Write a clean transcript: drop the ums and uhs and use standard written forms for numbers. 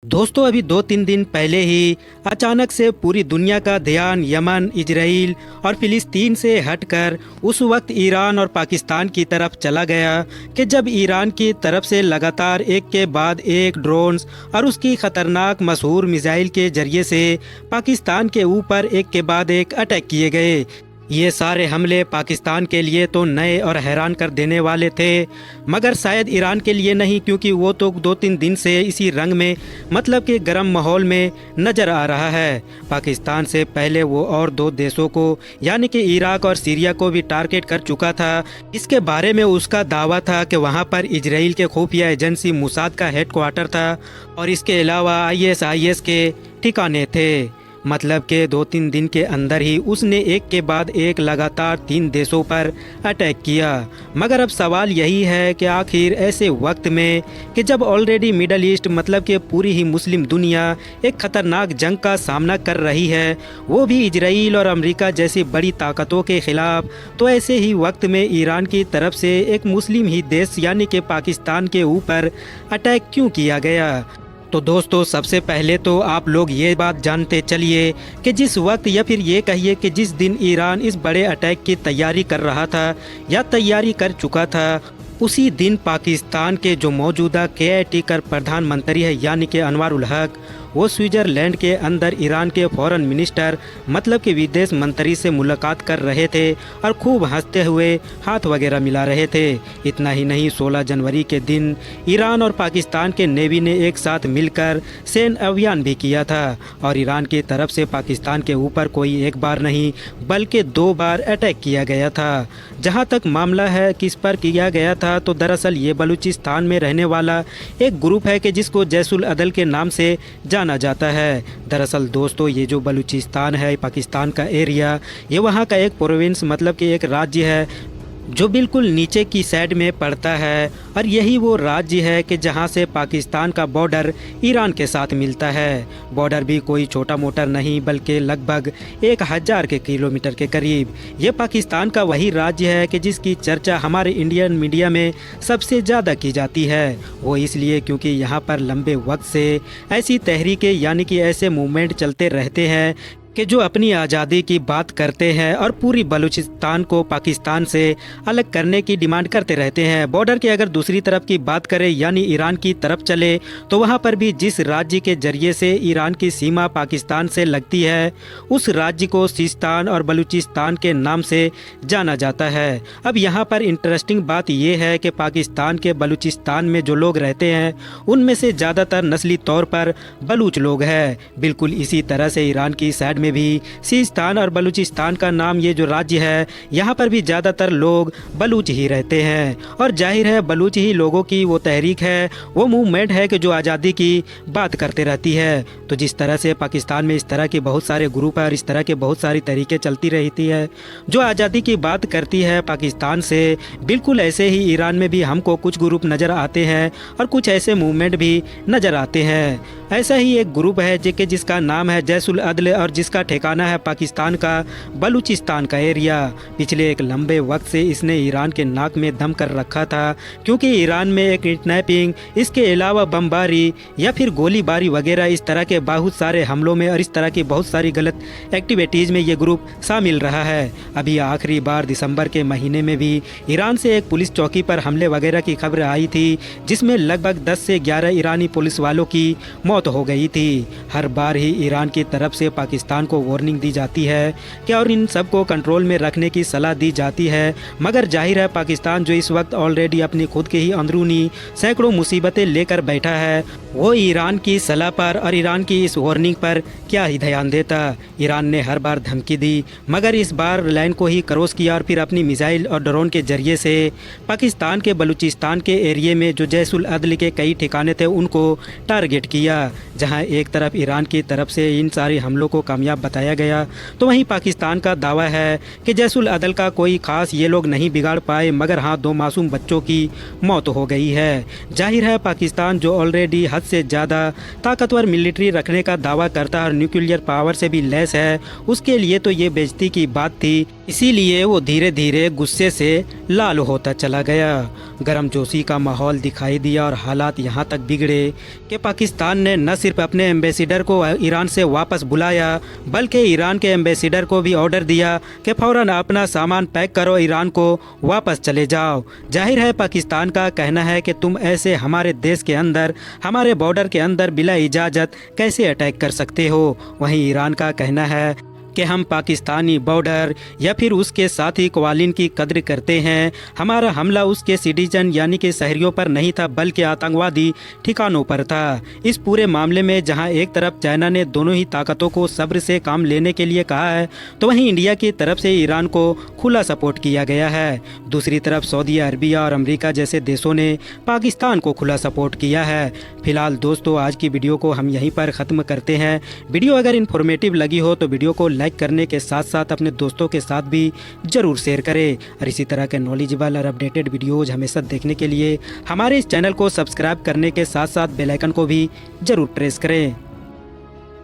दोस्तों अभी 2-3 दिन पहले ही अचानक से पूरी दुनिया का ध्यान यमन, इजराइल और फिलिस्तीन से हटकर उस वक्त ईरान और पाकिस्तान की तरफ चला गया कि जब ईरान की तरफ से लगातार एक के बाद एक ड्रोन्स और उसकी खतरनाक मशहूर मिसाइल के जरिए से पाकिस्तान के ऊपर एक के बाद एक अटैक किए गए। ये सारे हमले पाकिस्तान के लिए तो नए और हैरान कर देने वाले थे, मगर शायद ईरान के लिए नहीं, क्योंकि वो तो 2-3 दिन से इसी रंग में मतलब कि गर्म माहौल में नज़र आ रहा है। पाकिस्तान से पहले वो और 2 देशों को यानी कि इराक और सीरिया को भी टारगेट कर चुका था। इसके बारे में उसका दावा था कि वहाँ पर इजराइल के खुफिया एजेंसी मुसाद का हेडक्वार्टर था और इसके अलावा ISIS के ठिकाने थे। मतलब के 2-3 दिन के अंदर ही उसने एक के बाद एक लगातार 3 देशों पर अटैक किया। मगर अब सवाल यही है कि आखिर ऐसे वक्त में कि जब ऑलरेडी मिडल ईस्ट मतलब कि पूरी ही मुस्लिम दुनिया एक ख़तरनाक जंग का सामना कर रही है, वो भी इजराइल और अमेरिका जैसी बड़ी ताकतों के ख़िलाफ़, तो ऐसे ही वक्त में ईरान की तरफ से एक मुस्लिम ही देश यानी कि पाकिस्तान के ऊपर अटैक क्यों किया गया। तो दोस्तों सबसे पहले तो आप लोग ये बात जानते चलिए कि जिस वक्त या फिर ये कहिए कि जिस दिन ईरान इस बड़े अटैक की तैयारी कर रहा था या तैयारी कर चुका था, उसी दिन पाकिस्तान के जो मौजूदा KIT कर प्रधानमंत्री है यानी कि अनवर उल हक, वो स्विट्ज़रलैंड के अंदर ईरान के फॉरेन मिनिस्टर मतलब कि विदेश मंत्री से मुलाकात कर रहे थे और खूब हंसते हुए हाथ वगैरह मिला रहे थे। इतना ही नहीं, 16 जनवरी के दिन ईरान और पाकिस्तान के नेवी ने एक साथ मिलकर सैन्य अभियान भी किया था और ईरान की तरफ से पाकिस्तान के ऊपर कोई एक बार नहीं बल्कि 2 बार अटैक किया गया था। जहां तक मामला है किस पर किया गया था, तो दरअसल ये बलूचिस्तान में रहने वाला एक ग्रुप है कि जिसको जैसुल अदल के नाम से जाना जाता है। दरअसल दोस्तों ये जो बलूचिस्तान है पाकिस्तान का एरिया, ये वहाँ का एक प्रोविंस मतलब कि एक राज्य है जो बिल्कुल नीचे की साइड में पड़ता है और यही वो राज्य है कि जहाँ से पाकिस्तान का बॉर्डर ईरान के साथ मिलता है। बॉर्डर भी कोई छोटा मोटा नहीं बल्कि लगभग 1000 के किलोमीटर के करीब। ये पाकिस्तान का वही राज्य है कि जिसकी चर्चा हमारे इंडियन मीडिया में सबसे ज़्यादा की जाती है। वो इसलिए क्योंकि यहाँ पर लंबे वक्त से ऐसी तहरीकें यानी कि ऐसे मूवमेंट चलते रहते हैं कि जो अपनी आज़ादी की बात करते हैं और पूरी बलूचिस्तान को पाकिस्तान से अलग करने की डिमांड करते रहते हैं। बॉर्डर के अगर दूसरी तरफ की बात करें यानी ईरान की तरफ चले, तो वहाँ पर भी जिस राज्य के जरिए से ईरान की सीमा पाकिस्तान से लगती है, उस राज्य को सिस्तान और बलूचिस्तान के नाम से जाना जाता है। अब यहाँ पर इंटरेस्टिंग बात यह है कि पाकिस्तान के बलूचिस्तान में जो लोग रहते हैं उनमें से ज़्यादातर नस्ली तौर पर बलूच लोग हैं। बिल्कुल इसी तरह से ईरान की साइड में भी सिस्तान और बलूचिस्तान का नाम ये जो राज्य है, यहाँ पर भी ज़्यादातर लोग बलूच ही रहते हैं और जाहिर है बलूच ही लोगों की वो तहरीक है, वो मूवमेंट है कि जो आज़ादी की बात करते रहती है। तो जिस तरह से पाकिस्तान में इस तरह के बहुत सारे ग्रुप है और इस तरह के बहुत सारी तरीके चलती रहती है जो आज़ादी की बात करती है पाकिस्तान से, बिल्कुल ऐसे ही ईरान में भी हमको कुछ ग्रुप नज़र आते हैं और कुछ ऐसे मूवमेंट भी नज़र आते हैं। ऐसा ही एक ग्रुप है जिसका नाम है जैसुल अदल और जिसका ठिकाना है पाकिस्तान का बलूचिस्तान का एरिया। पिछले एक लंबे वक्त से इसने ईरान के नाक में दम कर रखा था, क्योंकि ईरान में एक किडनैपिंग, इसके अलावा बमबारी या फिर गोलीबारी वगैरह इस तरह के बहुत सारे हमलों में और इस तरह की बहुत सारी गलत एक्टिविटीज़ में ये ग्रुप शामिल रहा है। अभी आखिरी बार दिसंबर के महीने में भी ईरान से एक पुलिस चौकी पर हमले वगैरह की खबर आई थी, जिसमें लगभग 10 से 11 ईरानी पुलिस वालों की मौत हो गई थी। हर बार ही ईरान की तरफ से पाकिस्तान को वार्निंग दी जाती है कि और इन सब को कंट्रोल में रखने की सलाह दी जाती है, मगर जाहिर है पाकिस्तान जो इस वक्त ऑलरेडी अपनी खुद के ही अंदरूनी सैकड़ों मुसीबतें लेकर बैठा है, वो ईरान की सलाह पर और ईरान की इस वार्निंग पर क्या ही ध्यान देता। ईरान ने हर बार धमकी दी, मगर इस बार लाइन को ही क्रॉस किया और फिर अपनी मिसाइल और ड्रोन के जरिए से पाकिस्तान के बलूचिस्तान के एरिए में जो जैसुल अदल के कई ठिकाने थे उनको टारगेट किया। जहां एक तरफ ईरान की तरफ से इन सारे हमलों को कामयाब बताया गया, तो वहीं पाकिस्तान का दावा है कि जैसुल अदल का कोई खास ये लोग नहीं बिगाड़ पाए, मगर हाँ 2 मासूम बच्चों की मौत हो गई है। जाहिर है पाकिस्तान जो ऑलरेडी हद हद से ज़्यादा ताकतवर मिलिट्री रखने का दावा करता है और न्यूक्लियर पावर से भी लैस है, उसके लिए तो ये बेइज्जती की बात थी। इसीलिए वो धीरे धीरे गुस्से से लाल होता चला गया। गर्मजोशी का माहौल दिखाई दिया और हालात यहाँ तक बिगड़े कि पाकिस्तान ने न सिर्फ अपने एम्बेसडर को ईरान से वापस बुलाया, बल्कि ईरान के एम्बेसडर को भी ऑर्डर दिया कि फ़ौरन अपना सामान पैक करो, ईरान को वापस चले जाओ। जाहिर है पाकिस्तान का कहना है कि तुम ऐसे हमारे देश के अंदर, हमारे बॉर्डर के अंदर बिला इजाज़त कैसे अटैक कर सकते हो। वहीं ईरान का कहना है कि हम पाकिस्तानी बॉर्डर या फिर उसके साथ ही कवालीन की कद्र करते हैं। हमारा हमला उसके सिटीजन यानी कि शहरियों पर नहीं था, बल्कि आतंकवादी ठिकानों पर था। इस पूरे मामले में जहां एक तरफ चाइना ने दोनों ही ताकतों को सब्र से काम लेने के लिए कहा है, तो वहीं इंडिया की तरफ से ईरान को खुला सपोर्ट किया गया है। दूसरी तरफ सऊदी अरबिया और अमेरिका जैसे देशों ने पाकिस्तान को खुला सपोर्ट किया है। फिलहाल दोस्तों, आज की वीडियो को हम यहीं पर ख़त्म करते हैं। वीडियो अगर इन्फॉर्मेटिव लगी हो तो वीडियो को लाइक करने के साथ साथ अपने दोस्तों के साथ भी ज़रूर शेयर करें और इसी तरह के नॉलेजेबल और अपडेटेड वीडियोज़ हमेशा देखने के लिए हमारे इस चैनल को सब्सक्राइब करने के साथ साथ बेल आइकन को भी ज़रूर प्रेस करें।